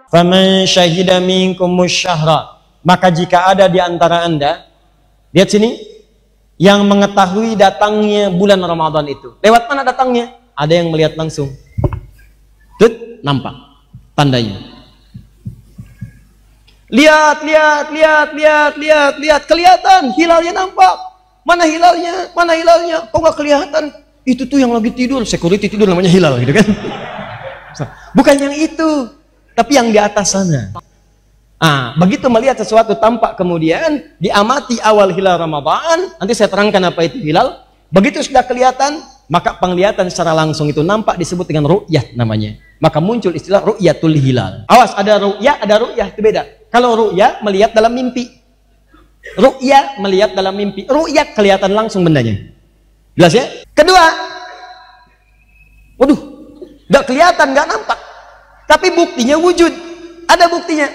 Faman syahida minkumus syahra, maka jika ada di antara Anda, lihat sini, yang mengetahui datangnya bulan Ramadan itu. Lewat mana datangnya? Ada yang melihat langsung. Tut, nampak tandanya. Lihat, kelihatan, hilalnya nampak. Mana hilalnya? Mana hilalnya? Kok nggak kelihatan? Itu tuh yang lagi tidur, security tidur namanya hilal gitu kan. Bukan yang itu, tapi yang di atas sana. Begitu melihat sesuatu tampak kemudian diamati awal hilal Ramadan, nanti saya terangkan apa itu hilal. Begitu sudah kelihatan, maka penglihatan secara langsung itu nampak disebut dengan ru'yah namanya. Maka muncul istilah ru'yatul hilal. Awas, ada ru'yah itu beda. Kalau ru'yah melihat dalam mimpi. Ru'yah melihat dalam mimpi. Ru'yah kelihatan langsung bendanya. Jelas ya? Kedua, waduh, nggak kelihatan, nggak nampak. Tapi buktinya wujud. Ada buktinya.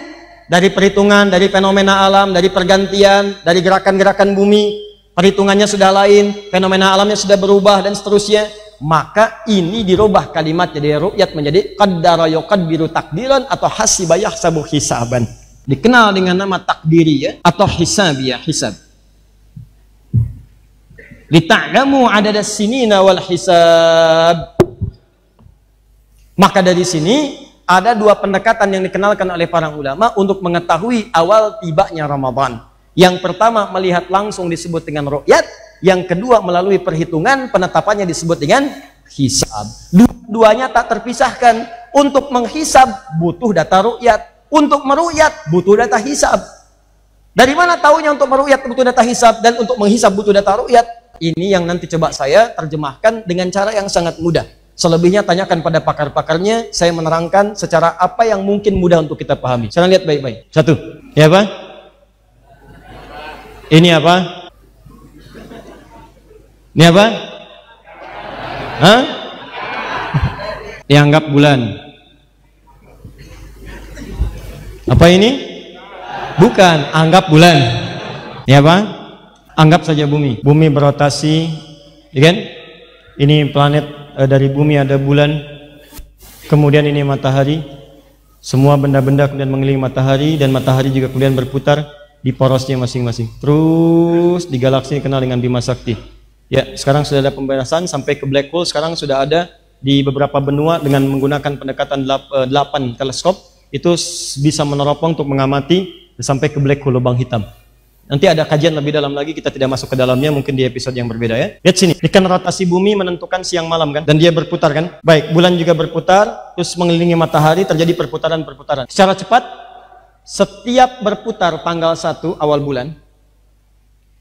Dari perhitungan, dari fenomena alam, dari pergantian, dari gerakan-gerakan bumi, perhitungannya sudah lain, fenomena alamnya sudah berubah dan seterusnya. Maka ini dirubah kalimat jadi ru'yat menjadi qaddara yuqaddiru takdiran atau hasiba yahsabu hisaban. Dikenal dengan nama takdiriyah atau hisabiyah, hisab. Lita'lamu adadas sinina wal hisab. Maka dari sini ada dua pendekatan yang dikenalkan oleh para ulama untuk mengetahui awal tibanya Ramadan. Yang pertama melihat langsung disebut dengan ru'yat, yang kedua melalui perhitungan penetapannya disebut dengan hisab. Dua-duanya tak terpisahkan. Untuk menghisab butuh data ru'yat, untuk meru'yat butuh data hisab. Dari mana taunya untuk meru'yat butuh data hisab dan untuk menghisab butuh data ru'yat? Ini yang nanti coba saya terjemahkan dengan cara yang sangat mudah. Selebihnya tanyakan pada pakar-pakarnya, saya menerangkan secara apa yang mungkin mudah untuk kita pahami. Sekarang lihat baik-baik. Satu. Ya apa? Ini apa? Ini apa? Hah? Dianggap bulan. Apa ini? Bukan, anggap bulan. Ini apa? Anggap saja bumi. Bumi berotasi, ya kan? Ini planet. Dari bumi ada bulan, kemudian ini matahari, semua benda-benda kemudian mengelilingi matahari, dan matahari juga kemudian berputar di porosnya masing-masing. Terus di galaksi kenal dengan Bima Sakti. Ya, sekarang sudah ada pembahasan sampai ke black hole. Sekarang sudah ada di beberapa benua dengan menggunakan pendekatan 8 teleskop itu bisa meneropong untuk mengamati sampai ke black hole, lubang hitam. Nanti ada kajian lebih dalam lagi, kita tidak masuk ke dalamnya, mungkin di episode yang berbeda ya. Lihat sini, ini kan rotasi bumi menentukan siang malam kan, dan dia berputar kan. Baik, bulan juga berputar, terus mengelilingi matahari, terjadi perputaran-perputaran. Secara cepat, setiap berputar tanggal 1 awal bulan,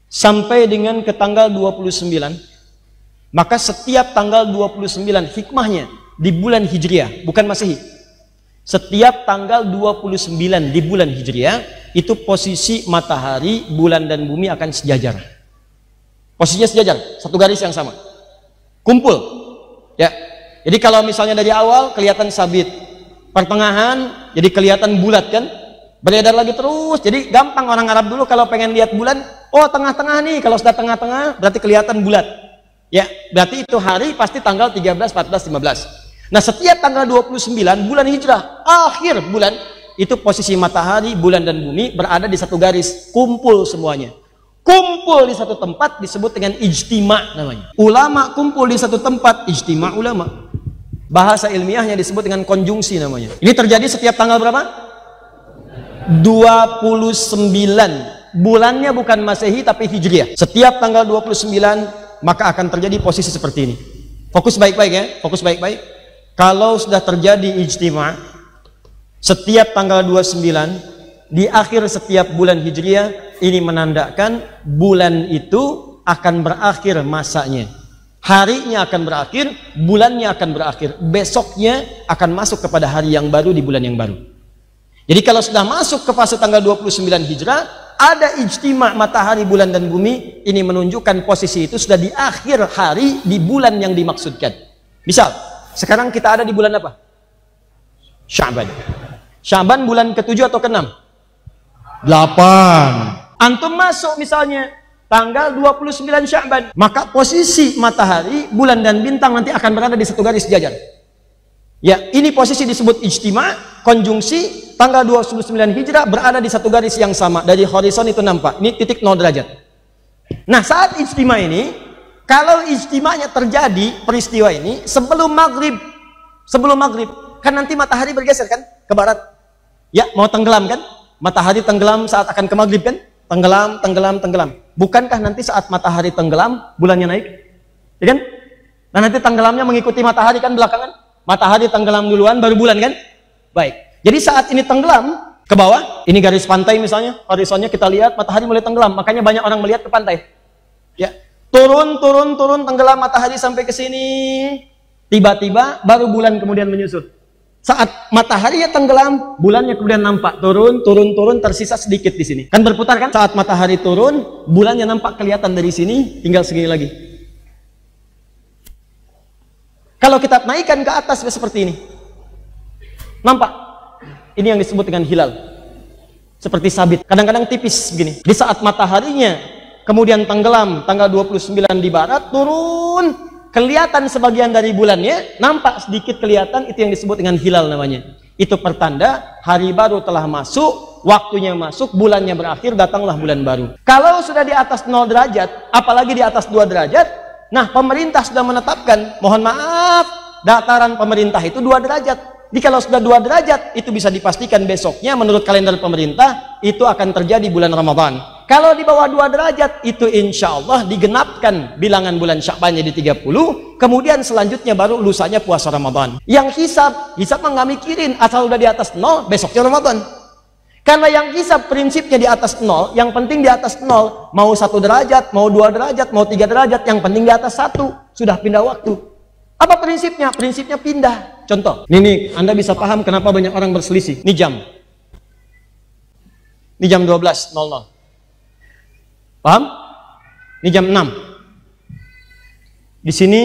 sampai dengan ke tanggal 29, maka setiap tanggal 29, hikmahnya, di bulan Hijriah, bukan Masehi. Setiap tanggal 29 di bulan Hijriah, itu posisi matahari, bulan dan bumi akan sejajar. Posisinya sejajar, satu garis yang sama. Kumpul. Ya. Jadi kalau misalnya dari awal kelihatan sabit, pertengahan jadi kelihatan bulat kan? Beredar lagi terus. Jadi gampang orang Arab dulu kalau pengen lihat bulan, oh tengah-tengah nih. Kalau sudah tengah-tengah berarti kelihatan bulat. Ya, berarti itu hari pasti tanggal 13, 14, 15. Nah, setiap tanggal 29 bulan Hijrah, akhir bulan, itu posisi matahari, bulan dan bumi berada di satu garis, kumpul semuanya. Kumpul di satu tempat disebut dengan ijtima namanya. Ulama kumpul di satu tempat, ijtima ulama. Bahasa ilmiahnya disebut dengan konjungsi namanya. Ini terjadi setiap tanggal berapa? 29. Bulannya bukan Masehi tapi Hijriah. Setiap tanggal 29 maka akan terjadi posisi seperti ini. Fokus baik-baik ya, fokus baik-baik. Kalau sudah terjadi ijtima setiap tanggal 29 di akhir setiap bulan Hijriah, ini menandakan bulan itu akan berakhir masanya. Harinya akan berakhir, bulannya akan berakhir. Besoknya akan masuk kepada hari yang baru di bulan yang baru. Jadi kalau sudah masuk ke fase tanggal 29 Hijrah, ada ijtima matahari, bulan dan bumi, ini menunjukkan posisi itu sudah di akhir hari di bulan yang dimaksudkan. Misal sekarang kita ada di bulan apa? Sya'ban. Sya'ban bulan ke-7 atau ke-6? 8. Antum masuk misalnya tanggal 29 Sya'ban, maka posisi matahari, bulan dan bintang nanti akan berada di satu garis sejajar. Ya, ini posisi disebut ijtima. konjungsi tanggal 29 Hijrah berada di satu garis yang sama. Dari horizon itu nampak. Ini titik 0 derajat. Nah, saat ijtima ini, kalau ijtimanya terjadi peristiwa ini sebelum maghrib, kan nanti matahari bergeser kan ke barat. Ya, mau tenggelam kan? Matahari tenggelam saat akan ke maghrib kan? Tenggelam. Bukankah nanti saat matahari tenggelam, bulannya naik? Ya kan? Nah, nanti tenggelamnya mengikuti matahari kan belakangan? Matahari tenggelam duluan, baru bulan kan? Baik. Jadi saat ini tenggelam ke bawah, ini garis pantai misalnya, horizonnya kita lihat matahari mulai tenggelam, makanya banyak orang melihat ke pantai. Ya, turun, tenggelam matahari sampai ke sini, tiba-tiba baru bulan kemudian menyusul. Saat matahari ya tenggelam, bulannya kemudian nampak, turun, tersisa sedikit di sini. Kan berputar kan? Saat matahari turun, bulannya nampak kelihatan dari sini, tinggal segini lagi. Kalau kita naikkan ke atas seperti ini, nampak? Ini yang disebut dengan hilal. Seperti sabit, kadang-kadang tipis begini. Di saat mataharinya kemudian tenggelam, tanggal 29 di barat, turun, kelihatan sebagian dari bulannya, nampak sedikit kelihatan, itu yang disebut dengan hilal namanya. Itu pertanda hari baru telah masuk, waktunya masuk, bulannya berakhir, datanglah bulan baru. Kalau sudah di atas 0 derajat, apalagi di atas 2 derajat, nah, pemerintah sudah menetapkan, mohon maaf, dataran pemerintah itu 2 derajat. Jadi kalau sudah 2 derajat, itu bisa dipastikan besoknya menurut kalender pemerintah, itu akan terjadi bulan Ramadan. Kalau di bawah 2 derajat, itu insya Allah digenapkan bilangan bulan Sya'bannya di 30, kemudian selanjutnya baru lusanya puasa Ramadan. Yang hisab mah nggak mikirin, asal udah di atas 0, besoknya Ramadan. Karena yang hisab prinsipnya di atas 0, yang penting di atas 0, mau 1 derajat, mau 2 derajat, mau 3 derajat, yang penting di atas 1, sudah pindah waktu. Apa prinsipnya? Prinsipnya pindah. Contoh, nih, Anda bisa paham kenapa banyak orang berselisih. Ini jam. Ini jam 12.00. Paham? Ini jam 6. Di sini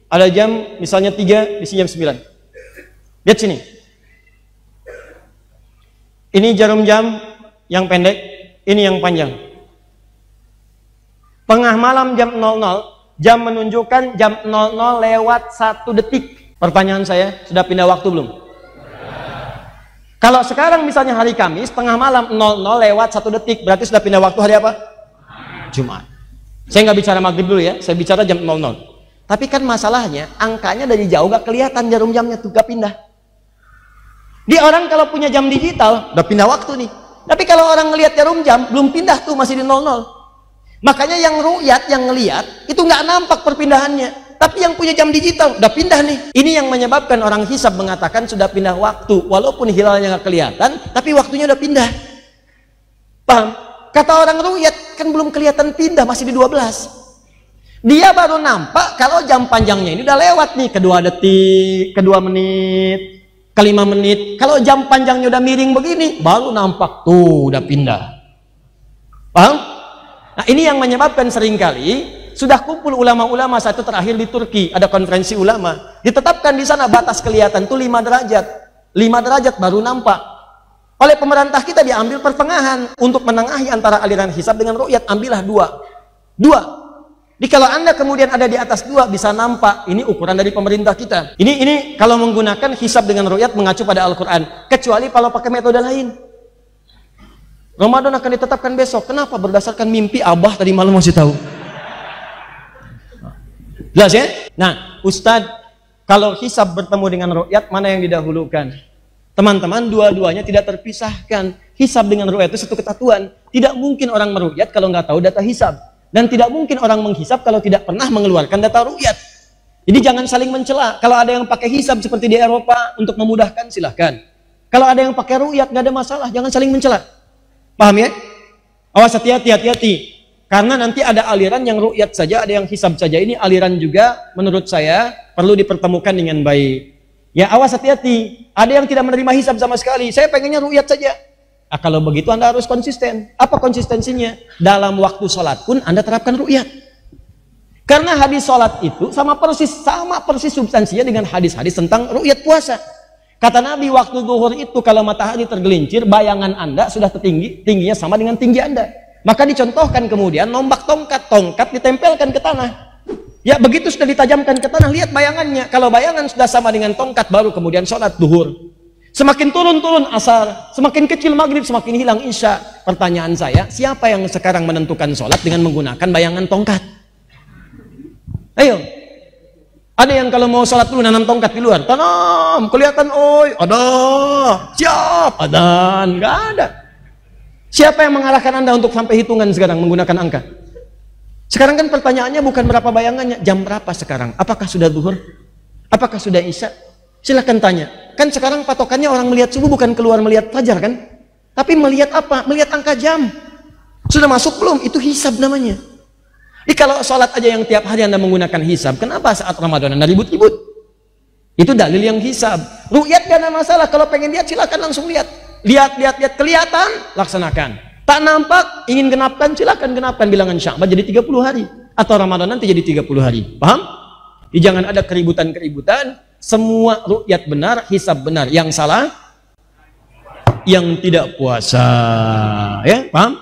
ada jam misalnya 3, di sini jam 9. Lihat sini. Ini jarum jam yang pendek, ini yang panjang. Tengah malam jam 00, jam menunjukkan jam 00 lewat 1 detik. Pertanyaan saya, sudah pindah waktu belum? Kalau sekarang misalnya hari Kamis, tengah malam 00 lewat 1 detik, berarti sudah pindah waktu hari apa? Jumat. Saya nggak bicara maghrib dulu ya, saya bicara jam 00. Tapi kan masalahnya, angkanya dari jauh gak kelihatan jarum jamnya tuh, gak pindah. Di orang kalau punya jam digital, udah pindah waktu nih. Tapi kalau orang ngelihat jarum jam, belum pindah tuh, masih di 00. Makanya yang ru'yat, yang ngelihat, itu nggak nampak perpindahannya. Tapi yang punya jam digital, udah pindah nih. Ini yang menyebabkan orang hisab mengatakan sudah pindah waktu. Walaupun hilalnya nggak kelihatan, tapi waktunya udah pindah. Paham? Kata orang ru'yat, kan belum kelihatan pindah, masih di 12. Dia baru nampak kalau jam panjangnya ini udah lewat nih, ke 2 detik, ke 2 menit, ke 5 menit. Kalau jam panjangnya udah miring begini, baru nampak tuh udah pindah. Paham? Nah, ini yang menyebabkan seringkali sudah kumpul ulama-ulama satu terakhir di Turki, ada konferensi ulama, ditetapkan di sana batas kelihatan tuh 5 derajat. 5 derajat baru nampak. Oleh pemerintah kita diambil pertengahan untuk menengahi antara aliran hisab dengan ru'yat, ambillah 2. Jadi kalau Anda kemudian ada di atas 2 bisa nampak, ini ukuran dari pemerintah kita. Ini kalau menggunakan hisab dengan ru'yat mengacu pada Al-Quran. Kecuali kalau pakai metode lain. Ramadan akan ditetapkan besok. Kenapa? Berdasarkan mimpi Abah tadi malam masih tahu. Jelas ya? Nah, Ustadz, kalau hisab bertemu dengan ru'yat, mana yang didahulukan? Teman-teman, dua-duanya tidak terpisahkan. Hisab dengan ru'yat itu satu kesatuan. Tidak mungkin orang meru'yat kalau nggak tahu data hisab. Dan tidak mungkin orang menghisab kalau tidak pernah mengeluarkan data ru'yat. Jadi jangan saling mencela. Kalau ada yang pakai hisab seperti di Eropa untuk memudahkan, silahkan. Kalau ada yang pakai ru'yat, nggak ada masalah. Jangan saling mencela. Paham ya? Awas, hati-hati. Karena nanti ada aliran yang ru'yat saja, ada yang hisab saja. Ini aliran juga menurut saya perlu dipertemukan dengan baik. Ya, awas, hati-hati. Ada yang tidak menerima hisab sama sekali. Saya pengennya ru'yat saja. Nah, kalau begitu Anda harus konsisten. Apa konsistensinya? Dalam waktu sholat pun Anda terapkan ru'yat. Karena hadis sholat itu sama persis substansinya dengan hadis-hadis tentang ru'yat puasa. Kata Nabi, waktu zuhur itu kalau matahari tergelincir, bayangan Anda sudah tingginya sama dengan tinggi Anda. Maka dicontohkan kemudian nombak tongkat ditempelkan ke tanah. Ya, begitu sudah ditajamkan ke tanah, lihat bayangannya. Kalau bayangan sudah sama dengan tongkat, baru kemudian sholat zuhur. Semakin turun-turun asar, semakin kecil maghrib, semakin hilang isya. Pertanyaan saya, siapa yang sekarang menentukan sholat dengan menggunakan bayangan tongkat? Ayo. Ada yang kalau mau sholat dulu nanam tongkat di luar. Tanam, kelihatan, oi, ada. Siap, ada. Enggak ada. Siapa yang mengarahkan Anda untuk sampai hitungan sekarang menggunakan angka? Sekarang kan pertanyaannya bukan berapa bayangannya, jam berapa sekarang? Apakah sudah zuhur? Apakah sudah isya? Silahkan tanya. Kan sekarang patokannya orang melihat subuh bukan keluar melihat fajar kan? Tapi melihat apa? Melihat angka jam. Sudah masuk belum? Itu hisab namanya. Kalau sholat aja yang tiap hari Anda menggunakan hisab, kenapa saat Ramadan Anda ribut-ribut? Itu dalil yang hisab. Ru'yat gak ada masalah. Kalau pengen lihat silakan langsung lihat. Lihat, kelihatan, laksanakan. Tak nampak, ingin genapkan, silakan genapkan bilangan Sya'ban jadi 30 hari. Atau Ramadan nanti jadi 30 hari. Paham? Jangan ada keributan-keributan. Semua ru'yat benar, hisab benar. Yang salah, yang tidak puasa. Ya, paham?